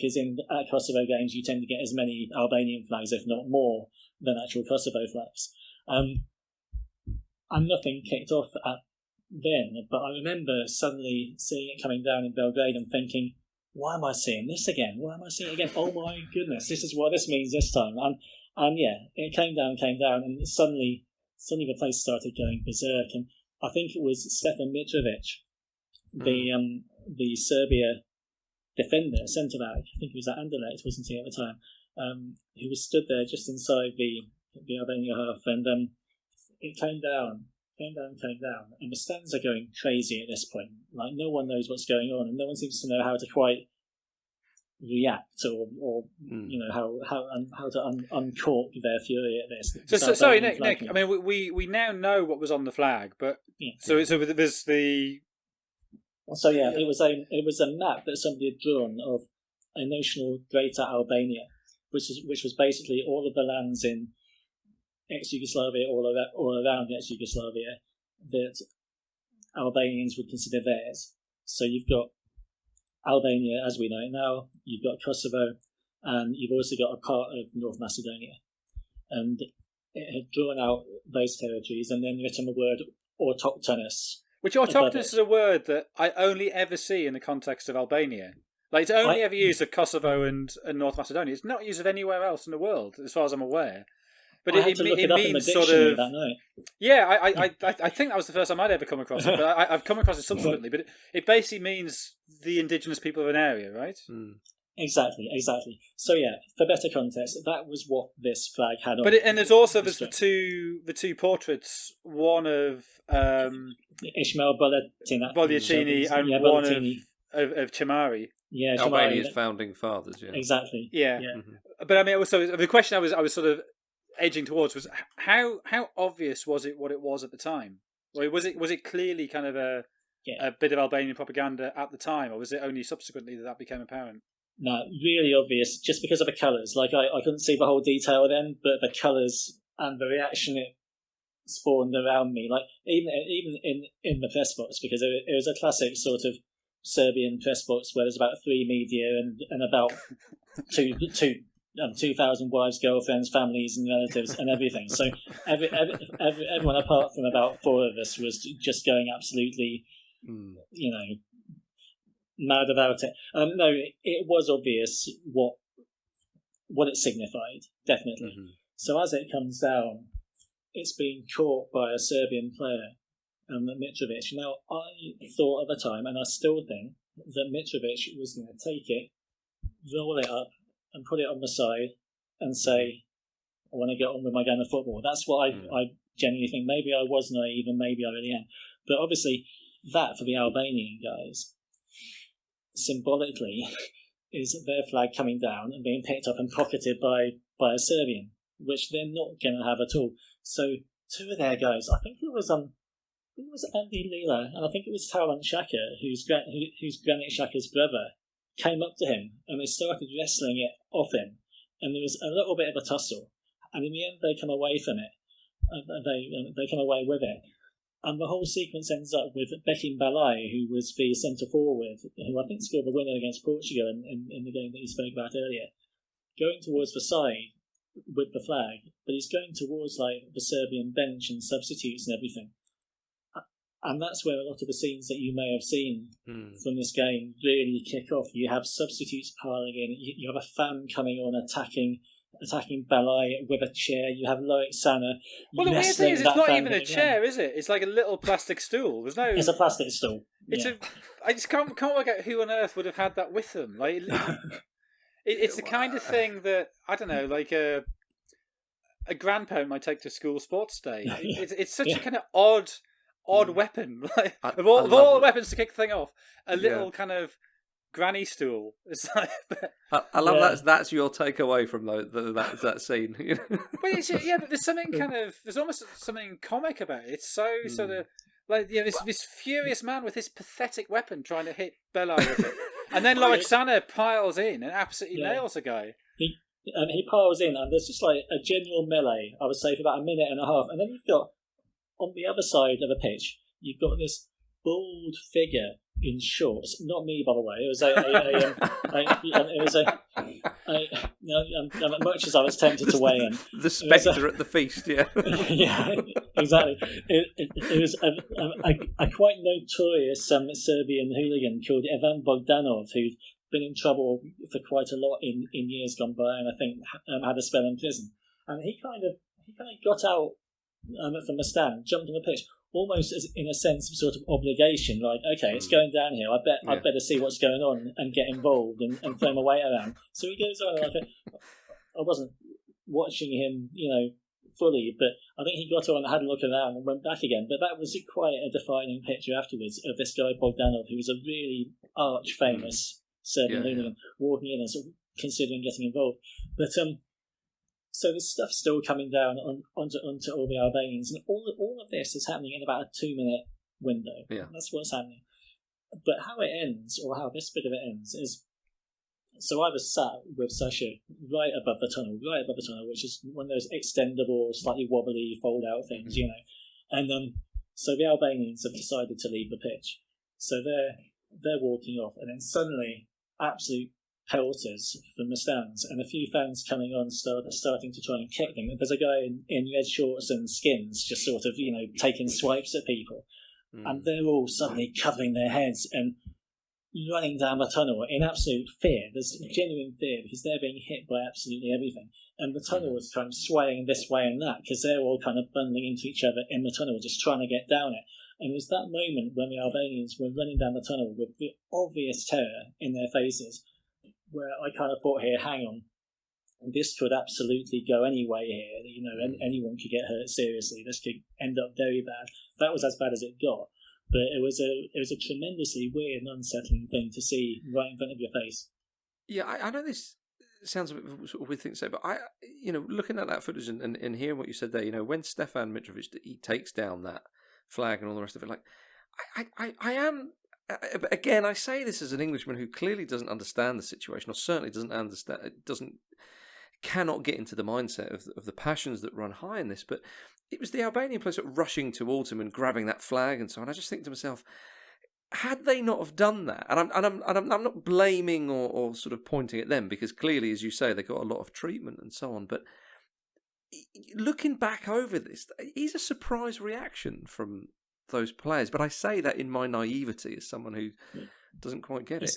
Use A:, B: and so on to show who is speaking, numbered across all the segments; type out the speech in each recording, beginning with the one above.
A: because at Kosovo games you tend to get as many Albanian flags, if not more, than actual Kosovo flags. And nothing kicked off then, but I remember suddenly seeing it coming down in Belgrade and thinking, why am I seeing this again? Why am I seeing it again? Oh my goodness, this is what this means this time. And yeah, it came down, and suddenly the place started going berserk. And I think it was Stefan Mitrovic, the Serbia defender, centre back. I think he was at Anderlecht, wasn't he, at the time? Who was stood there just inside the Albania half, and it came down, and the stands are going crazy at this point. Like, no one knows what's going on, and no one seems to know how to quite react or how to uncork their fury at this.
B: So sorry, Nick. I mean, we now know what was on the flag, but so there's the.
A: So yeah, it was a map that somebody had drawn of a notional Greater Albania, which was basically all of the lands in ex-Yugoslavia, all around ex-Yugoslavia, that Albanians would consider theirs. So you've got Albania as we know it now, you've got Kosovo, and you've also got a part of North Macedonia. And it had drawn out those territories and then written the word autochthonous.
B: Which autochthonous is a word that I only ever see in the context of Albania. Like, it's only ever used of Kosovo and North Macedonia. It's not used of anywhere else in the world, as far as I'm aware. But it means sort of. Yeah, I think that was the first time I'd ever come across it, but I've come across it subsequently. But it basically means the indigenous people of an area, right?
A: Mm. Exactly. So yeah, for better context, that was what this flag had on.
B: But there's the two portraits, one of
A: Ishmael
B: Bolliatini and one of Chamari.
C: Yeah, Albania's founding fathers. Yeah,
A: exactly.
B: Yeah. Mm-hmm. But I mean, so the question I was sort of edging towards was how obvious was it what it was at the time? Was it clearly kind of a bit of Albanian propaganda at the time, or was it only subsequently that became apparent?
A: No, really obvious, just because of the colours. Like, I couldn't see the whole detail then, but the colours and the reaction it spawned around me, like even in the press box, because it was a classic sort of Serbian press box where there's about 3 media and about 2,000 wives, girlfriends, families, and relatives, and everything. So everyone apart from about 4 of us was just going absolutely, mad about it. No, it was obvious what it signified, definitely. Mm-hmm. So as it comes down, it's being caught by a Serbian player, Mitrovic. Now, I thought at the time, and I still think, that Mitrovic was going to take it, roll it up, and put it on the side, and say, I want to get on with my game of football. That's what I genuinely think. Maybe I was naive, and maybe I really am. But obviously, that for the Albanian guys, symbolically, is their flag coming down and being picked up and pocketed by a Serbian, which they're not going to have at all. So 2 of their guys, I think it was Andy Lila, and I think it was Talent Shaka, who's Granit Xhaka's brother, came up to him and they started wrestling it off him, and there was a little bit of a tussle, and in the end they come away from it. They come away with it. And the whole sequence ends up with Bekim Balai, who was the centre forward, who I think scored the winner against Portugal in the game that you spoke about earlier, going towards the side with the flag, but he's going towards like the Serbian bench and substitutes and everything. And that's where a lot of the scenes that you may have seen from this game really kick off. You have substitutes piling in. You have a fan coming on attacking Balai with a chair. You have Loic Sana.
B: Well, the weird thing is, it's not even a chair, is it? It's like a little plastic stool. There's no.
A: It's a plastic stool.
B: I just can't work out who on earth would have had that with them. Like, it's the kind of thing that I don't know, like a grandparent might take to school sports day. It's such a kind of odd weapon. Like, of all the weapons to kick the thing off, a little kind of granny stool. It's like,
C: I love that's your takeaway from that scene.
B: But but there's something there's almost something comic about it. It's so sort of like this furious man with this pathetic weapon trying to hit Bella with it, and then Loic piles in and absolutely nails a guy.
A: He piles in, and there's just like a general melee, I would say, for about a minute and a half, and then you've got on the other side of the pitch, you've got this bald figure in shorts. Not me, by the way. It was much as I was tempted to weigh in.
C: The spectre at the feast, yeah.
A: Yeah, exactly. It was a quite notorious Serbian hooligan called Ivan Bogdanov, who'd been in trouble for quite a lot in years gone by, and I think had a spell in prison. And he kind of got out from the stand, jumped on the pitch, almost as in a sense of sort of obligation, like, okay, it's going down here, I'd better see what's going on and get involved and throw my weight around. So he goes on, like, I wasn't watching him, fully, but I think he got on and had a look around and went back again. But that was quite a defining picture afterwards of this guy Bogdanov, who was a really arch famous Serbian hooligan, walking in and sort of considering getting involved. But so the stuff's still coming down onto all the Albanians, and all of this is happening in about a 2-minute window.
C: Yeah.
A: That's what's happening. But how it ends, or how this bit of it ends, is, so I was sat with Sasha right above the tunnel, which is one of those extendable, slightly wobbly fold-out things, And so the Albanians have decided to leave the pitch. So they're walking off, and then suddenly, absolute pelters from the stands, and a few fans coming on starting to try and kick them. There's a guy in red shorts and skins just sort of, taking swipes at people. And they're all suddenly covering their heads and running down the tunnel in absolute fear. There's genuine fear because they're being hit by absolutely everything. And the tunnel is kind of swaying this way and that because they're all kind of bundling into each other in the tunnel, just trying to get down it. And it was that moment when the Albanians were running down the tunnel with the obvious terror in their faces where I kind of thought, here, hang on, this could absolutely go any way here. Anyone could get hurt seriously. This could end up very bad. That was as bad as it got. But it was a tremendously weird and unsettling thing to see right in front of your face.
C: Yeah, I know this sounds a bit sort of weird thing to say, but looking at that footage and hearing what you said there, when Stefan Mitrovic, he takes down that flag and all the rest of it, like, I am. Again, I say this as an Englishman who clearly doesn't understand the situation, or certainly cannot get into the mindset of the passions that run high in this. But it was the Albanian players sort of rushing towards him and grabbing that flag and so on. I just think to myself, had they not have done that, and I'm not blaming or sort of pointing at them, because clearly, as you say, they got a lot of treatment and so on. But looking back over this, it's a surprise reaction from those players. But I say that in my naivety as someone who doesn't quite get it.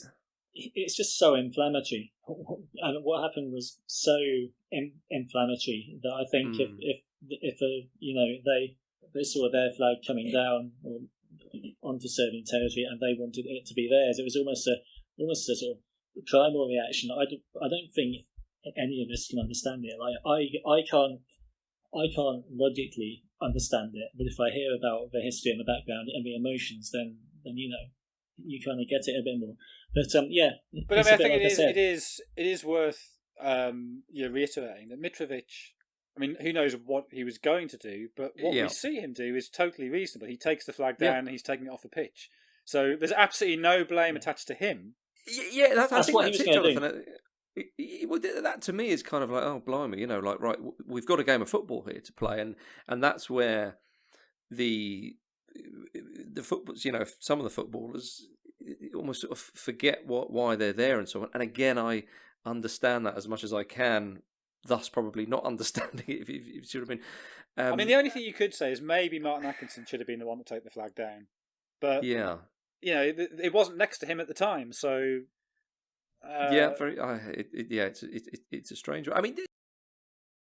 A: It's just so inflammatory. And what happened was so inflammatory that I think if they saw their flag coming down or onto Serbian territory and they wanted it to be theirs, it was almost a sort of primal reaction. I don't think any of us can understand it. Like I can't logically understand it, but if I hear about the history and the background and the emotions, then you kind of get it a bit more. But
B: But I think it is worth reiterating that Mitrovic, I mean, who knows what he was going to do, but what we see him do is totally reasonable. He takes the flag down and he's taking it off the pitch. So there's absolutely no blame attached to him.
C: Yeah, that's
A: what he was going to do.
C: That to me is kind of like, oh blimey, like, right, we've got a game of football here to play, and that's where the footballers, some of the footballers almost sort of forget why they're there and so on. And again, I understand that as much as I can, thus probably not understanding it, if you see what I mean.
B: I mean, the only thing you could say is maybe Martin Atkinson should have been the one to take the flag down, but it wasn't next to him at the time, so. It's a strange one. I mean,